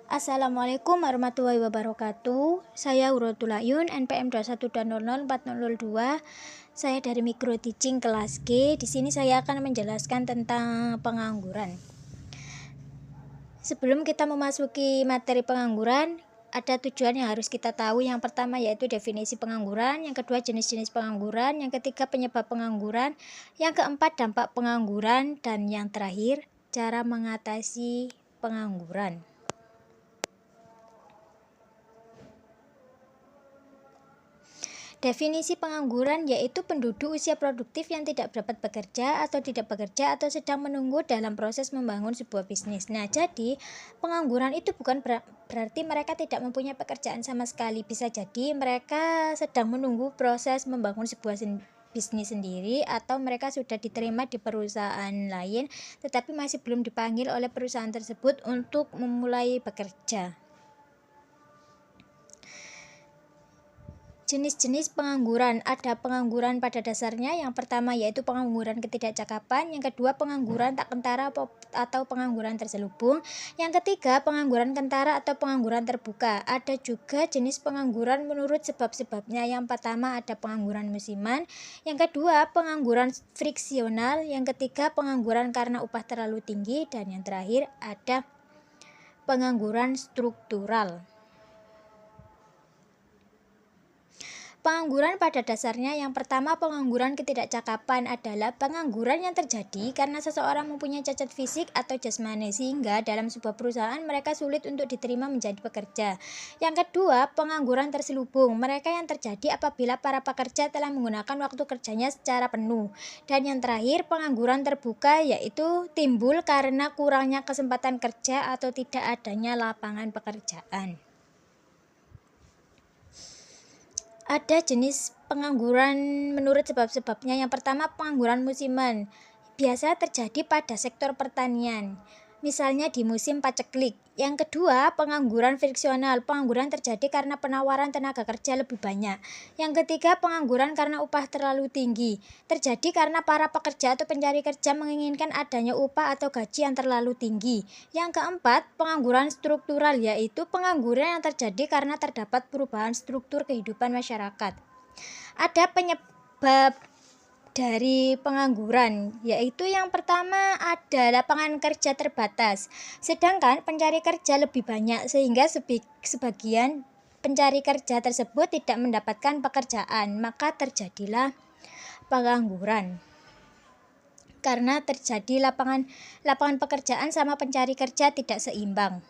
Assalamualaikum warahmatullahi wabarakatuh. Saya Uratul Ayun, NPM 21.004002. Saya dari Micro Teaching kelas G. Di sini saya akan menjelaskan tentang pengangguran. Sebelum kita memasuki materi pengangguran, ada tujuan yang harus kita tahu. Yang pertama yaitu definisi pengangguran, yang kedua jenis-jenis pengangguran, yang ketiga penyebab pengangguran, yang keempat dampak pengangguran, dan yang terakhir cara mengatasi pengangguran. Definisi pengangguran yaitu penduduk usia produktif yang tidak dapat bekerja atau tidak bekerja atau sedang menunggu dalam proses membangun sebuah bisnis. Nah, jadi pengangguran itu bukan berarti mereka tidak mempunyai pekerjaan sama sekali. Bisa jadi mereka sedang menunggu proses membangun sebuah bisnis sendiri, atau mereka sudah diterima di perusahaan lain tetapi masih belum dipanggil oleh perusahaan tersebut untuk memulai bekerja. Jenis-jenis pengangguran. Ada pengangguran pada dasarnya. Yang pertama yaitu pengangguran ketidakcakapan, yang kedua pengangguran tak kentara atau pengangguran terselubung, yang ketiga pengangguran kentara atau pengangguran terbuka. Ada juga jenis pengangguran menurut sebab-sebabnya. Yang pertama ada pengangguran musiman, yang kedua pengangguran friksional, yang ketiga pengangguran karena upah terlalu tinggi, dan yang terakhir ada pengangguran struktural. Pengangguran pada dasarnya, yang pertama pengangguran ketidakcakapan adalah pengangguran yang terjadi karena seseorang mempunyai cacat fisik atau jasmani sehingga dalam sebuah perusahaan mereka sulit untuk diterima menjadi pekerja. Yang kedua, pengangguran terselubung, mereka yang terjadi apabila para pekerja telah menggunakan waktu kerjanya secara penuh. Dan yang terakhir, pengangguran terbuka, yaitu timbul karena kurangnya kesempatan kerja atau tidak adanya lapangan pekerjaan. Ada jenis pengangguran menurut sebab-sebabnya. Yang pertama pengangguran musiman, biasa terjadi pada sektor pertanian, misalnya di musim paceklik. Yang kedua pengangguran friksional, pengangguran terjadi karena penawaran tenaga kerja lebih banyak. Yang ketiga pengangguran karena upah terlalu tinggi, terjadi karena para pekerja atau pencari kerja menginginkan adanya upah atau gaji yang terlalu tinggi. Yang keempat pengangguran struktural, yaitu pengangguran yang terjadi karena terdapat perubahan struktur kehidupan masyarakat. Ada penyebab dari pengangguran, yaitu yang pertama ada lapangan kerja terbatas, sedangkan pencari kerja lebih banyak sehingga sebagian pencari kerja tersebut tidak mendapatkan pekerjaan, maka terjadilah pengangguran. Karena terjadi lapangan pekerjaan sama pencari kerja tidak seimbang.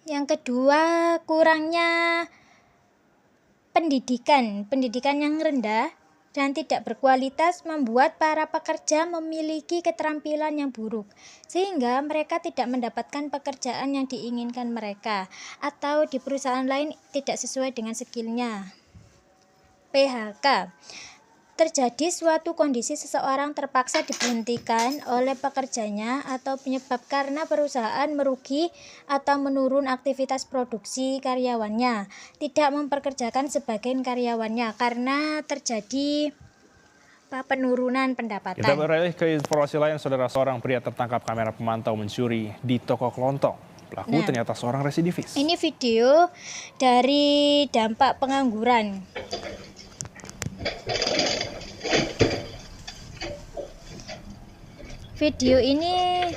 Yang kedua, kurangnya pendidikan yang rendah dan tidak berkualitas membuat para pekerja memiliki keterampilan yang buruk sehingga mereka tidak mendapatkan pekerjaan yang diinginkan mereka, atau di perusahaan lain tidak sesuai dengan skillnya. PHK, terjadi suatu kondisi seseorang terpaksa diberhentikan oleh pekerjanya atau penyebab karena perusahaan merugi atau menurun aktivitas produksi karyawannya, tidak mempekerjakan sebagian karyawannya karena terjadi penurunan pendapatan. Kita beralih ke informasi lain, saudara. Seorang pria tertangkap kamera pemantau mencuri di toko kelontong. Pelaku ternyata seorang residivis. Ini video dari dampak pengangguran. Video ini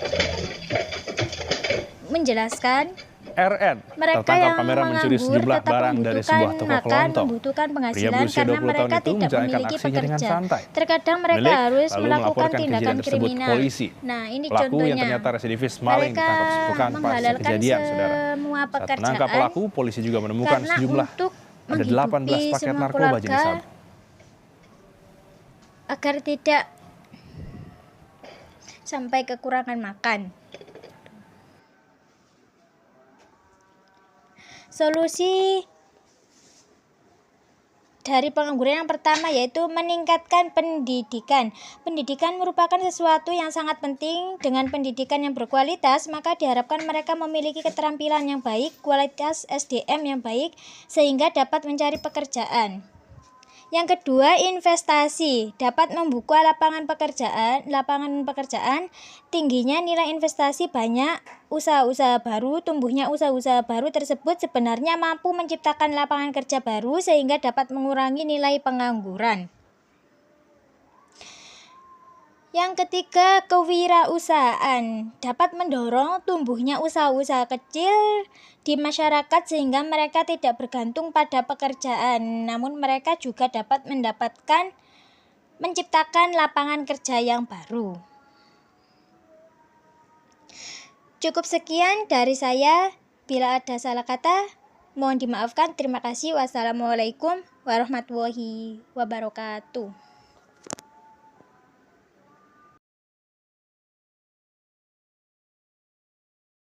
menjelaskan RN mereka tertangkap yang kamera mencuri sejumlah barang dari sebuah toko kelontong. Membutuhkan Pria penghasilan berusia karena 20 tahun mereka itu tidak menjalankan memiliki aksinya dengan pekerja. santai. Terkadang mereka harus lalu melakukan melaporkan tindakan kejadian tersebut ke kriminal. polisi. Nah, ini Pelaku contohnya. yang ternyata residivis maling Mereka ditangkap sepekan pasca menghalalkan kejadian, saudara. semua Saat menangkap pekerjaan pelaku, polisi juga menemukan karena sejumlah untuk ada 18 menghidupi paket semua narkoba jenis keluarga sabu. agar tidak sampai kekurangan makan. Solusi dari pengangguran yang pertama yaitu meningkatkan pendidikan. Pendidikan merupakan sesuatu yang sangat penting. Dengan pendidikan yang berkualitas, maka diharapkan mereka memiliki keterampilan yang baik, kualitas SDM yang baik, sehingga dapat mencari pekerjaan. Yang kedua, investasi dapat membuka lapangan pekerjaan, tingginya nilai investasi banyak usaha-usaha baru, tumbuhnya usaha-usaha baru tersebut sebenarnya mampu menciptakan lapangan kerja baru sehingga dapat mengurangi nilai pengangguran. Yang ketiga, kewirausahaan dapat mendorong tumbuhnya usaha-usaha kecil di masyarakat sehingga mereka tidak bergantung pada pekerjaan, namun mereka juga dapat menciptakan lapangan kerja yang baru. Cukup sekian dari saya. Bila ada salah kata, mohon dimaafkan. Terima kasih. Wassalamualaikum warahmatullahi wabarakatuh.